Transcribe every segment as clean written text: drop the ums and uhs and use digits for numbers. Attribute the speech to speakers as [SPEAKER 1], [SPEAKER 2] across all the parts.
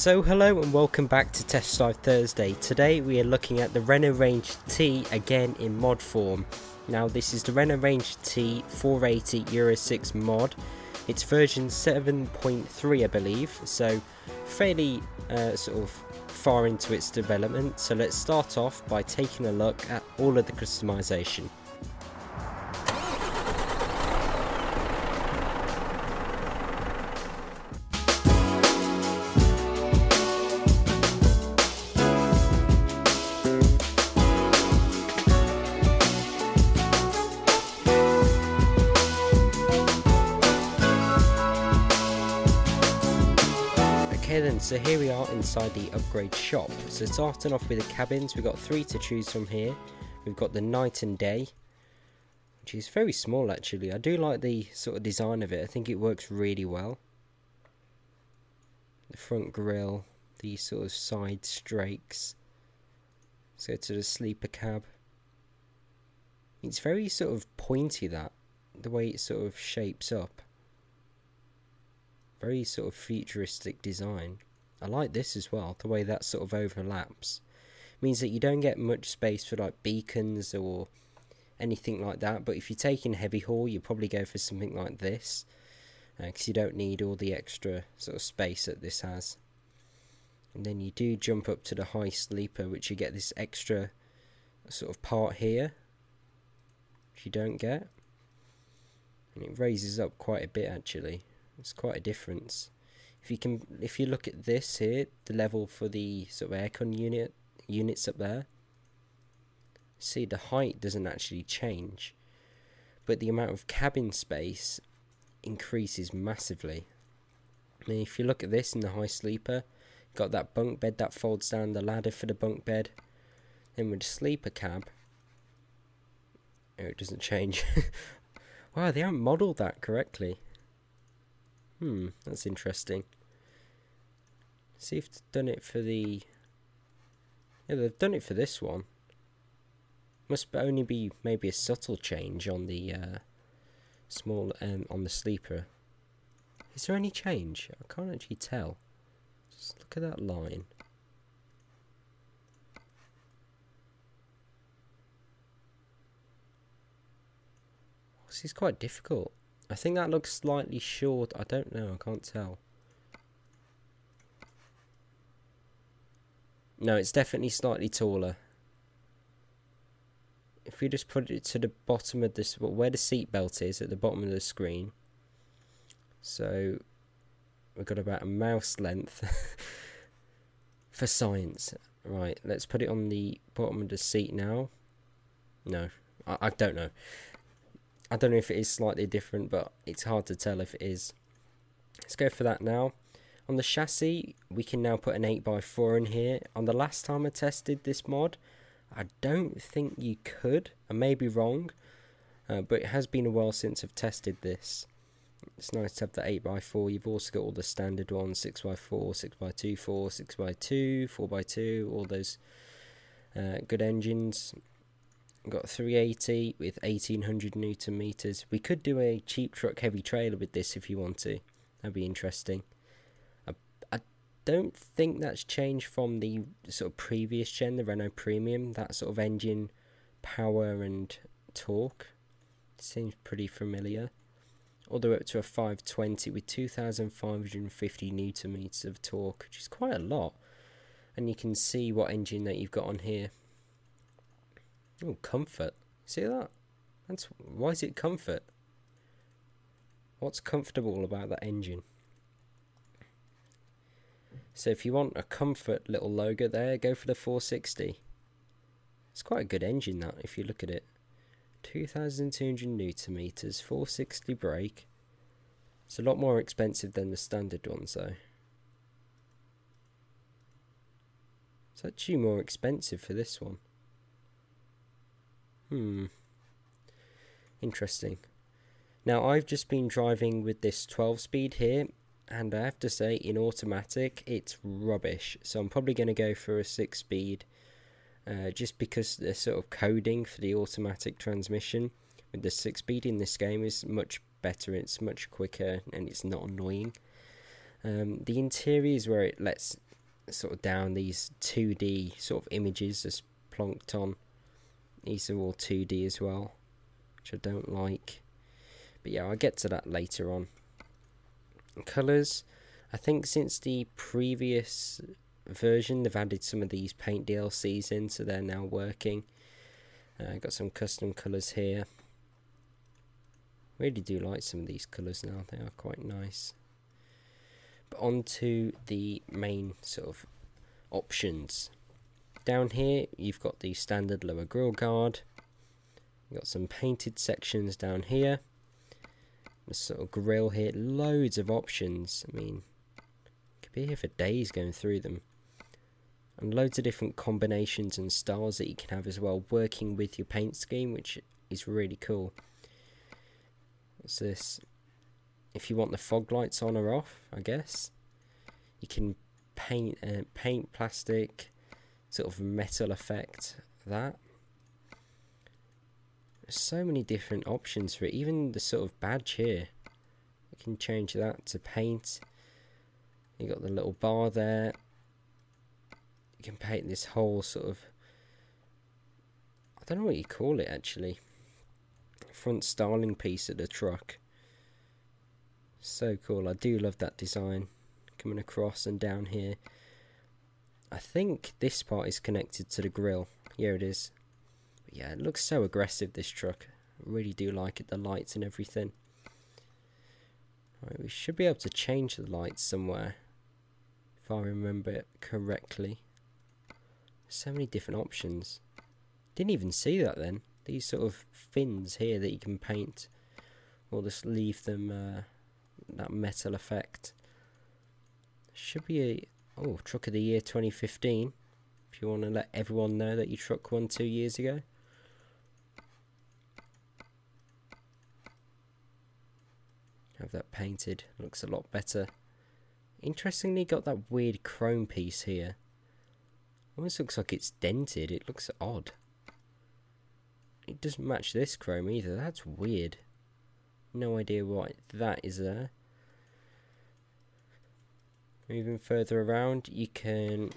[SPEAKER 1] So hello and welcome back to Test Drive Thursday. Today we are looking at the Renault Range T again in mod form. Now this is the Renault Range T 480 Euro 6 mod. It's version 7.3 I believe, so fairly sort of far into its development. So let's start off by taking a look at all of the customization. So here we are inside the upgrade shop. So starting off with the cabins, we've got three to choose from here. We've got the night and day, which is very small actually. I do like the sort of design of it. I think it works really well. The front grille, these sort of side strakes. Let's go to the sleeper cab. It's very sort of pointy, that the way it sort of shapes up. Very sort of futuristic design. I like this as well, the way that sort of overlaps. It means that you don't get much space for like beacons or anything like that, but if you're taking heavy haul, you probably go for something like this, because you don't need all the extra sort of space that this has. And then you do jump up to the high sleeper, which you get this extra sort of part here, which you don't get. And it raises up quite a bit actually. It's quite a difference. If you look at this here, the level for the sort of aircon units up there, see the height doesn't actually change, but the amount of cabin space increases massively. I mean, if you look at this in the high sleeper, got that bunk bed that folds down, the ladder for the bunk bed. Then with the sleeper cab, oh, it doesn't change. Wow, they haven't modelled that correctly. That's interesting. See if they've done it for the... Yeah, they've done it for this one. Must only be maybe a subtle change on the small on the sleeper. Is there any change? I can't actually tell. Just look at that line. This is quite difficult. I think that looks slightly short. I don't know. I can't tell. No, it's definitely slightly taller. If we just put it to the bottom of this, where the seat belt is, at the bottom of the screen. So we've got about a mouse length for science. Right, let's put it on the bottom of the seat now. No, I don't know. I don't know if it is slightly different, but it's hard to tell if it is. Let's go for that now. On the chassis, we can now put an 8x4 in here. On the last time I tested this mod, I don't think you could. I may be wrong, but it has been a while since I've tested this. It's nice to have the 8x4. You've also got all the standard ones, 6x4, 6x2, 4, 6x2, 4x2, all those good engines. Got 380 with 1800 Newton meters. We could do a cheap truck heavy trailer with this if you want to. That'd be interesting. I don't think that's changed from the sort of previous gen, the Renault Premium. That sort of engine power and torque seems pretty familiar. All the way up to a 520 with 2550 Newton meters of torque, which is quite a lot. And you can see what engine that you've got on here. Oh, comfort. See that? Why is it comfort? What's comfortable about that engine? So if you want a comfort little logo there, go for the 460. It's quite a good engine, that, if you look at it. 2200 Newton meters, 460 brake. It's a lot more expensive than the standard ones though. It's actually more expensive for this one. Interesting. Now I've just been driving with this 12 speed here, and I have to say in automatic it's rubbish, so I'm probably going to go for a 6 speed, just because the sort of coding for the automatic transmission with the 6 speed in this game is much better. It's much quicker and it's not annoying. The interior is where it lets sort of down these 2D sort of images just plonked on. These are all 2D as well, which I don't like. But yeah, I'll get to that later on. Colours, I think since the previous version they've added some of these paint DLCs in, so they're now working. Got some custom colours here. Really do like some of these colours now, they are quite nice. But on to the main sort of options. Down here you've got the standard lower grille guard. You've got some painted sections down here. The sort of grille here, loads of options. I mean, could be here for days going through them. And loads of different combinations and styles that you can have as well, working with your paint scheme, which is really cool. What's this? If you want the fog lights on or off, I guess. You can paint plastic, sort of metal effect that. There's so many different options for it. Even the sort of badge here, you can change that to paint. You got the little bar there. You can paint this whole sort of, I don't know what you call it actually, front styling piece of the truck. So cool. I do love that design coming across and down here. I think this part is connected to the grille. Here it is. But yeah, it looks so aggressive, this truck. I really do like it, the lights and everything. Right, we should be able to change the lights somewhere, if I remember it correctly. So many different options. Didn't even see that then. These sort of fins here that you can paint, or just leave them that metal effect. Should be a truck of the year 2015. If you want to let everyone know that you truck one 2 years ago. Have that painted. Looks a lot better. Interestingly, got that weird chrome piece here. Almost looks like it's dented. It looks odd. It doesn't match this chrome either. That's weird. No idea why that is there. Moving further around, you can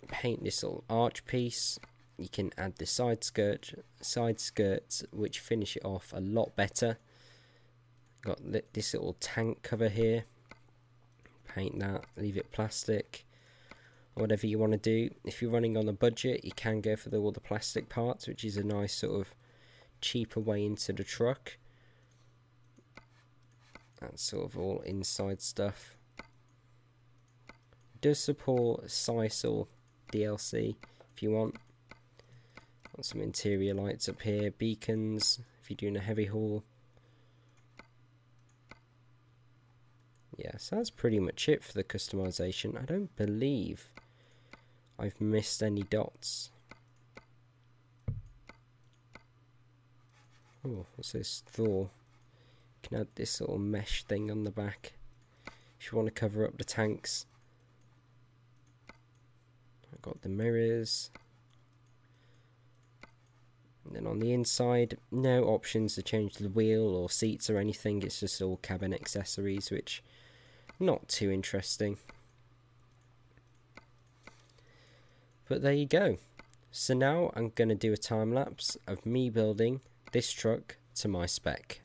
[SPEAKER 1] paint this little arch piece. You can add the side skirts, which finish it off a lot better. Got this little tank cover here. Paint that. Leave it plastic. Whatever you want to do. If you're running on a budget, you can go for all the plastic parts, which is a nice sort of cheaper way into the truck. That's sort of all inside stuff. It does support Sisal DLC if you want. Got some interior lights up here, beacons if you're doing a heavy haul. Yeah, so that's pretty much it for the customization. I don't believe I've missed any dots. Oh, what's this? Thor. You can add this little mesh thing on the back if you want to cover up the tanks. I've got the mirrors. And then on the inside, no options to change the wheel or seats or anything. It's just all cabin accessories, which not too interesting. But there you go. So now I'm going to do a time lapse of me building this truck to my spec.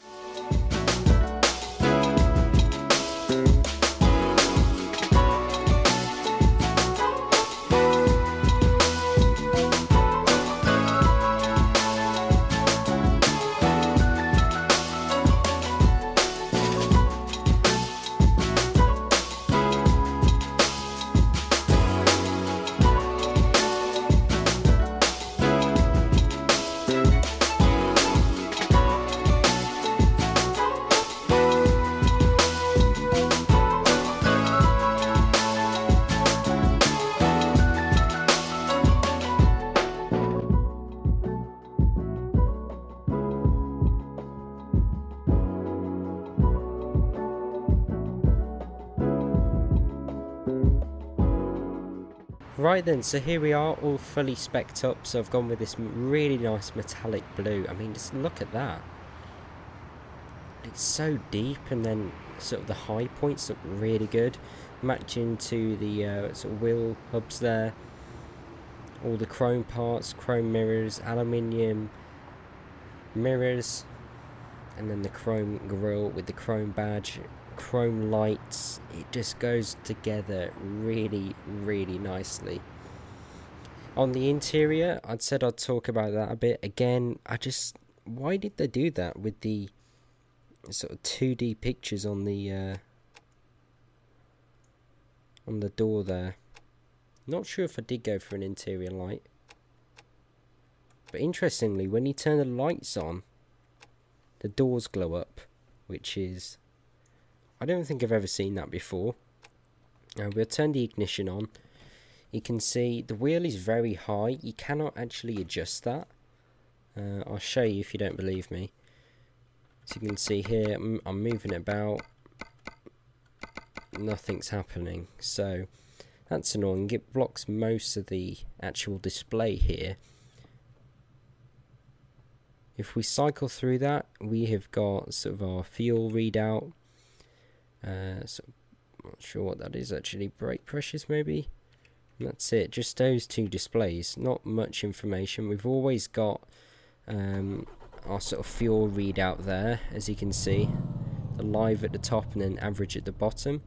[SPEAKER 1] Right then, so here we are, all fully specced up. So I've gone with this really nice metallic blue. I mean, just look at that. It's so deep, and then sort of the high points look really good. matching to the sort of wheel hubs there. All the chrome parts, chrome mirrors, aluminium mirrors, and then the chrome grille with the chrome badge, chrome lights. It just goes together really, really nicely. On the interior, I'd said I'd talk about that a bit. Again, why did they do that with the sort of 2D pictures on the door there? Not sure if I did go for an interior light. But interestingly, when you turn the lights on, the doors glow up, which is, I don't think I've ever seen that before. Now we'll turn the ignition on. You can see the wheel is very high. You cannot actually adjust that. I'll show you if you don't believe me. So you can see here, I'm moving it about. Nothing's happening. So that's annoying. It blocks most of the actual display here. If we cycle through that, we have got sort of our fuel readout. So I'm not sure what that is actually. Brake pressures maybe. And that's it. Just those two displays. Not much information. We've always got our sort of fuel readout there, as you can see. The live at the top and then average at the bottom.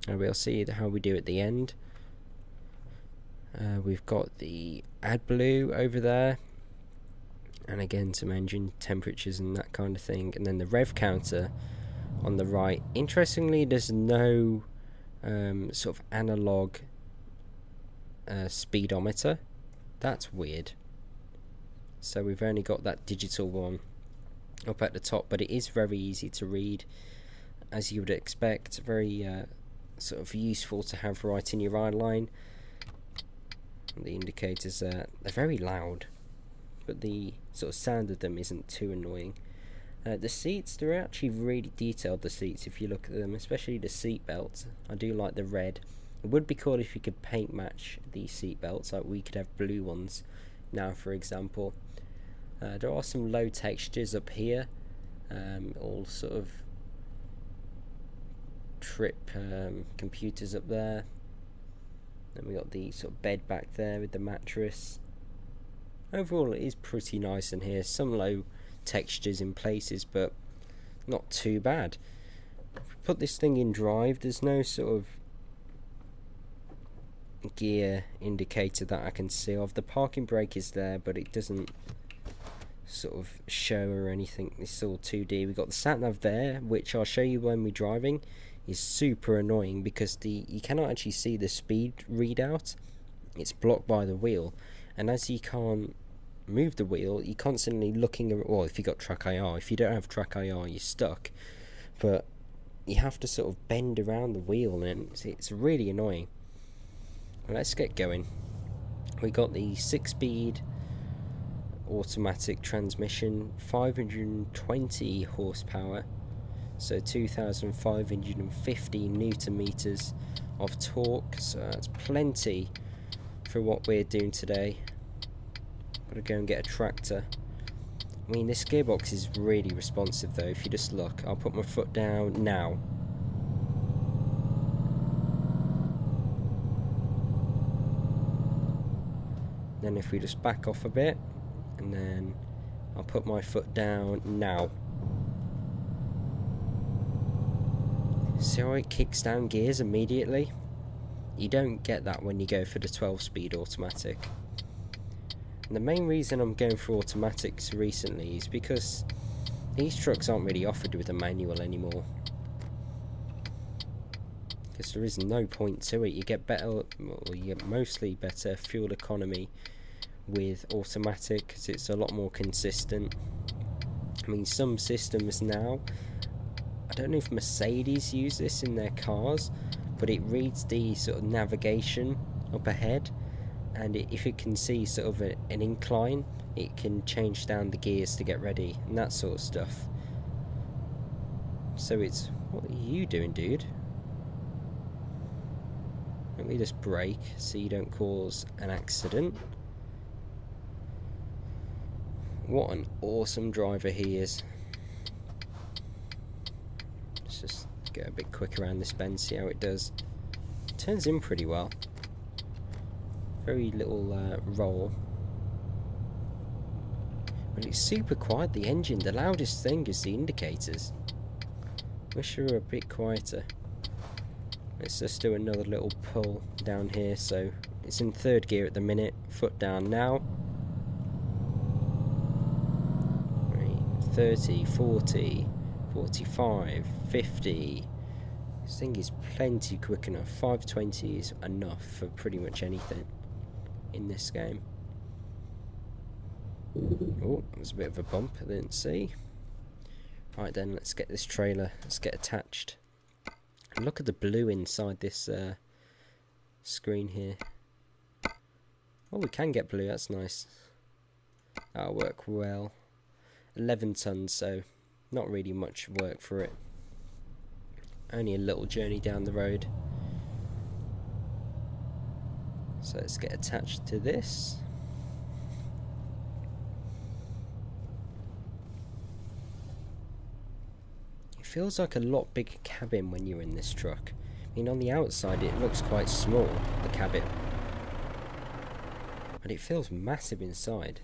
[SPEAKER 1] And we'll see how we do at the end. We've got the AdBlue over there. And again, some engine temperatures and that kind of thing. And then the rev counter on the right. Interestingly, there's no sort of analog speedometer. That's weird. So we've only got that digital one up at the top, but it is very easy to read, as you would expect. Very sort of useful to have right in your eye line. And the indicators they're very loud, but the sort of sound of them isn't too annoying. The seats, they're actually really detailed, the seats, if you look at them, especially the seat belts. I do like the red. It would be cool if you could paint match the seat belts, like we could have blue ones now, for example. There are some low textures up here, all sort of trip computers up there. Then we got the sort of bed back there with the mattress. Overall, it is pretty nice in here. Some low textures in places, but not too bad. If we put this thing in drive, there's no sort of gear indicator that I can see of. The parking brake is there, but it doesn't sort of show or anything. It's all 2D. We've got the sat nav there, which I'll show you when we're driving. Is super annoying because you cannot actually see the speed readout. It's blocked by the wheel, and as you can't move the wheel, you're constantly looking. Well, if you got Trackir, if you don't have Trackir, you're stuck. But you have to sort of bend around the wheel, and it's really annoying. Well, let's get going. We got the 6-speed automatic transmission, 520 horsepower, so 2,550 newton meters of torque. So that's plenty for what we're doing today. Gotta go and get a tractor. I mean, this gearbox is really responsive though. If you just look, I'll put my foot down now. Then if we just back off a bit, and then I'll put my foot down now. See how it kicks down gears immediately? You don't get that when you go for the 12-speed automatic. And the main reason I'm going for automatics recently is because these trucks aren't really offered with a manual anymore. Because there is no point to it. You get better, or you get mostly better fuel economy with automatic, because it's a lot more consistent. I mean, some systems now, I don't know if Mercedes use this in their cars, but it reads the sort of navigation up ahead, and if it can see sort of an incline, it can change down the gears to get ready and that sort of stuff. So it's, what are you doing, dude? Let me just brake so you don't cause an accident. What an awesome driver he is. Let's just go a bit quick around this bend, see how it does. turns in pretty well. Very little roll. But it's super quiet, the engine. The loudest thing is the indicators. Wish they were a bit quieter. Let's just do another little pull down here. So it's in third gear at the minute. Foot down now. 30, 40, 45, 50. This thing is plenty quick enough. 520 is enough for pretty much anything in this game. Oh, there's a bit of a bump I didn't see. Right then, let's get this trailer, let's get attached. And look at the blue inside this screen here. Oh, we can get blue, that's nice. That'll work well. 11 tons, so not really much work for it. Only a little journey down the road. So let's get attached to this. It feels like a lot bigger cabin when you're in this truck. I mean, on the outside it looks quite small, the cabin. But it feels massive inside.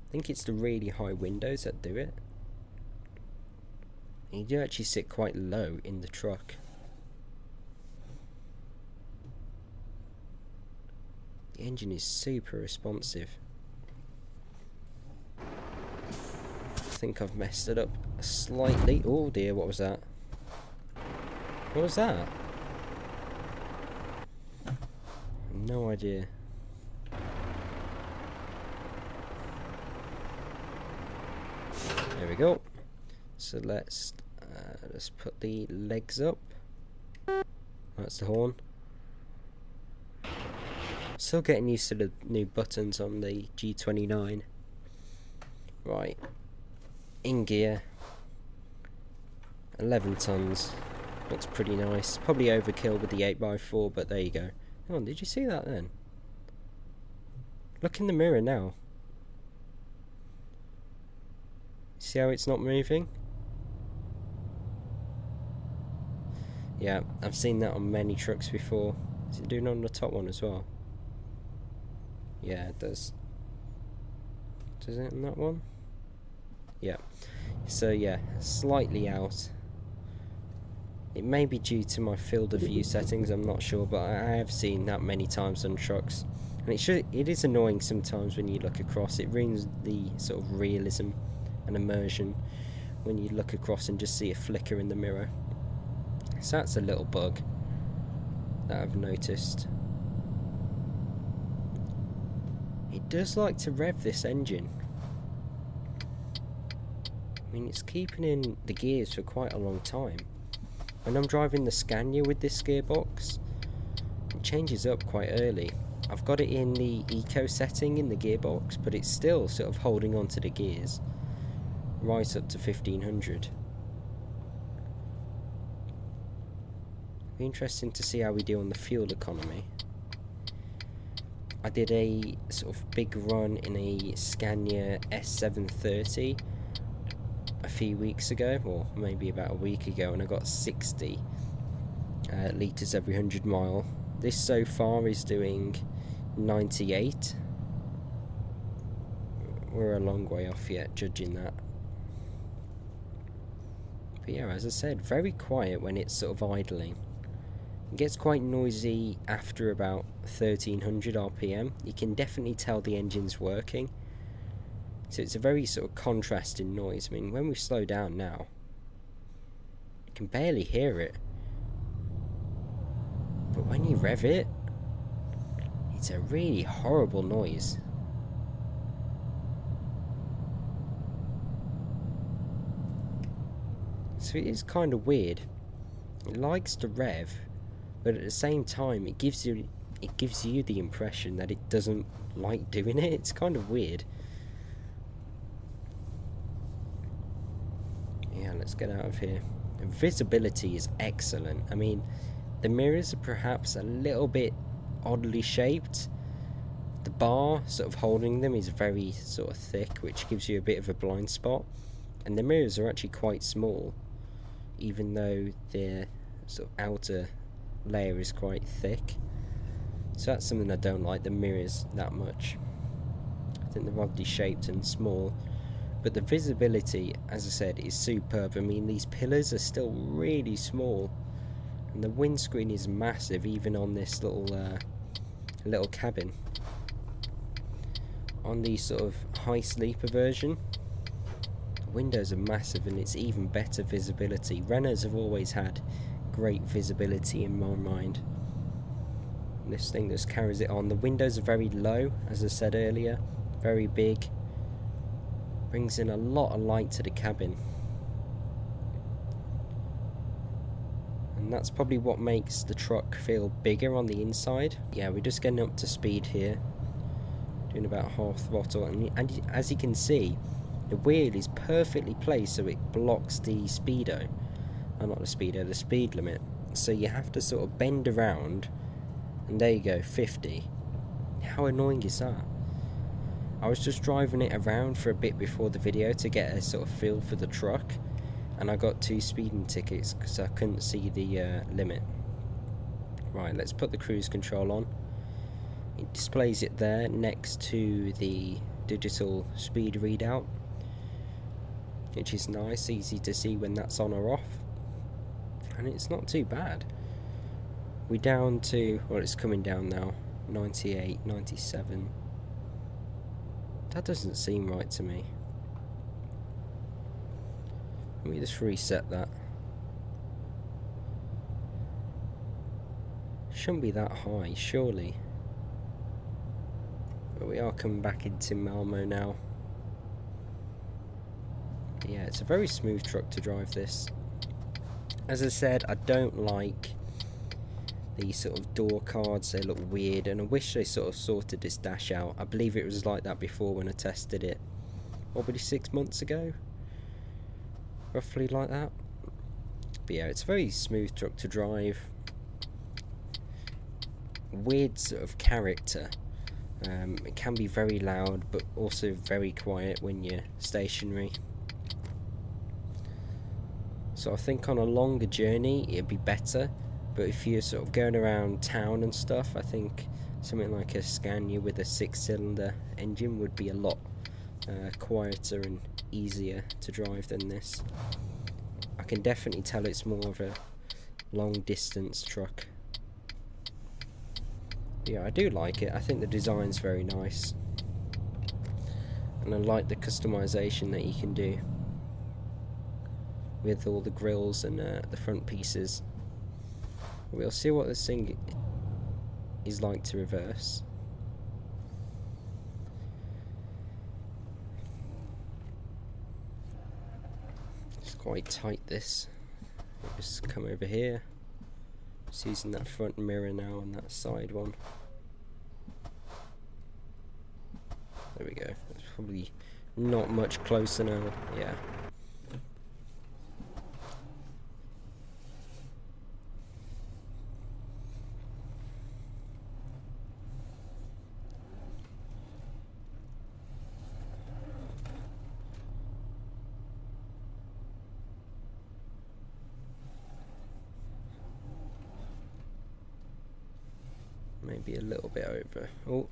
[SPEAKER 1] I think it's the really high windows that do it. And you do actually sit quite low in the truck. The engine is super responsive. I think I've messed it up slightly. Oh dear, what was that? What was that? No idea. There we go. So let's put the legs up. That's the horn. Still getting used to the new buttons on the G29. Right. In gear. 11 tons. Looks pretty nice. Probably overkill with the 8x4, but there you go. Hang on, did you see that then? Look in the mirror now. See how it's not moving? Yeah, I've seen that on many trucks before. Is it doing it on the top one as well? Yeah, it does. Does it on that one? Yeah. So yeah, slightly out. It may be due to my field of view settings, I'm not sure, but I have seen that many times on trucks. And it is annoying sometimes when you look across. It ruins the sort of realism and immersion when you look across and just see a flicker in the mirror. So that's a little bug that I've noticed. It does like to rev, this engine. I mean, it's keeping in the gears for quite a long time. When I'm driving the Scania with this gearbox, it changes up quite early. I've got it in the eco setting in the gearbox, but it's still sort of holding on to the gears right up to 1500. Be interesting to see how we do on the fuel economy. I did a sort of big run in a Scania S730 a few weeks ago, or maybe about a week ago, and I got 60 litres every 100 mile. This so far is doing 98. We're a long way off yet, judging that. But yeah, as I said, very quiet when it's sort of idling. It gets quite noisy after about 1300 RPM. You can definitely tell the engine's working. So it's a very sort of contrasting noise. I mean, when we slow down now, you can barely hear it. But when you rev it, it's a really horrible noise. So it is kind of weird. It likes to rev, but at the same time it gives you the impression that it doesn't like doing it. It's kind of weird. Yeah, let's get out of here. The visibility is excellent. I mean, the mirrors are perhaps a little bit oddly shaped. The bar sort of holding them is very sort of thick, which gives you a bit of a blind spot. And the mirrors are actually quite small, even though their sort of outer layer is quite thick. So that's something I don't like, the mirrors that much. I think they're oddly shaped and small. But the visibility, as I said, is superb. I mean, these pillars are still really small. And the windscreen is massive, even on this little cabin. On the sort of high sleeper version, the windows are massive and it's even better visibility. Renaults have always had great visibility in my mind. This thing just carries it on. The windows are very low, as I said earlier, very big. Brings in a lot of light to the cabin. And that's probably what makes the truck feel bigger on the inside. Yeah, we're just getting up to speed here. Doing about half throttle. And as you can see, the wheel is perfectly placed so it blocks the speedo. Not the speedo, the speed limit. So you have to sort of bend around. And there you go, 50. How annoying is that? I was just driving it around for a bit before the video to get a sort of feel for the truck, and I got 2 speeding tickets because I couldn't see the limit. Right, let's put the cruise control on. It displays it there next to the digital speed readout, which is nice, easy to see when that's on or off, and it's not too bad. We're down to, well, it's coming down now, 98, 97. That doesn't seem right to me. Let me just reset that. Shouldn't be that high, surely. But we are coming back into Malmo now. But yeah, it's a very smooth truck to drive, this. As I said, I don't like these sort of door cards, they look weird, and I wish they sort of sorted this dash out. I believe it was like that before when I tested it, probably 6 months ago, roughly like that. But yeah, it's a very smooth truck to drive. Weird sort of character. It can be very loud but also very quiet when you're stationary. So I think on a longer journey it'd be better. But if you're sort of going around town and stuff, I think something like a Scania with a 6-cylinder engine would be a lot quieter and easier to drive than this. I can definitely tell it's more of a long distance truck. Yeah, I do like it. I think the design's very nice. And I like the customization that you can do with all the grills and the front pieces. We'll see what this thing is like to reverse. It's quite tight, this. I'll just come over here. Just using that front mirror now and that side one. There we go. It's probably not much closer now. Yeah. Maybe a little bit over. Oh,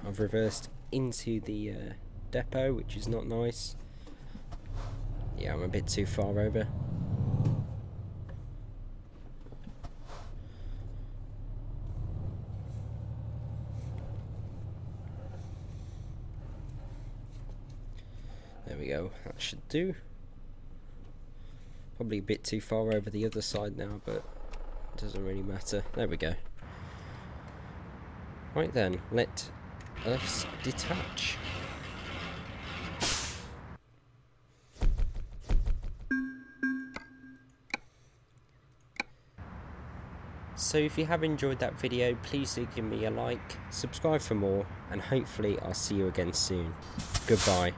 [SPEAKER 1] I've reversed into the depot, which is not nice. Yeah, I'm a bit too far over. There we go, that should do. Probably a bit too far over the other side now, but it doesn't really matter. There we go. Right then, let us detach. So if you have enjoyed that video, please do give me a like, subscribe for more, and hopefully I'll see you again soon. Goodbye.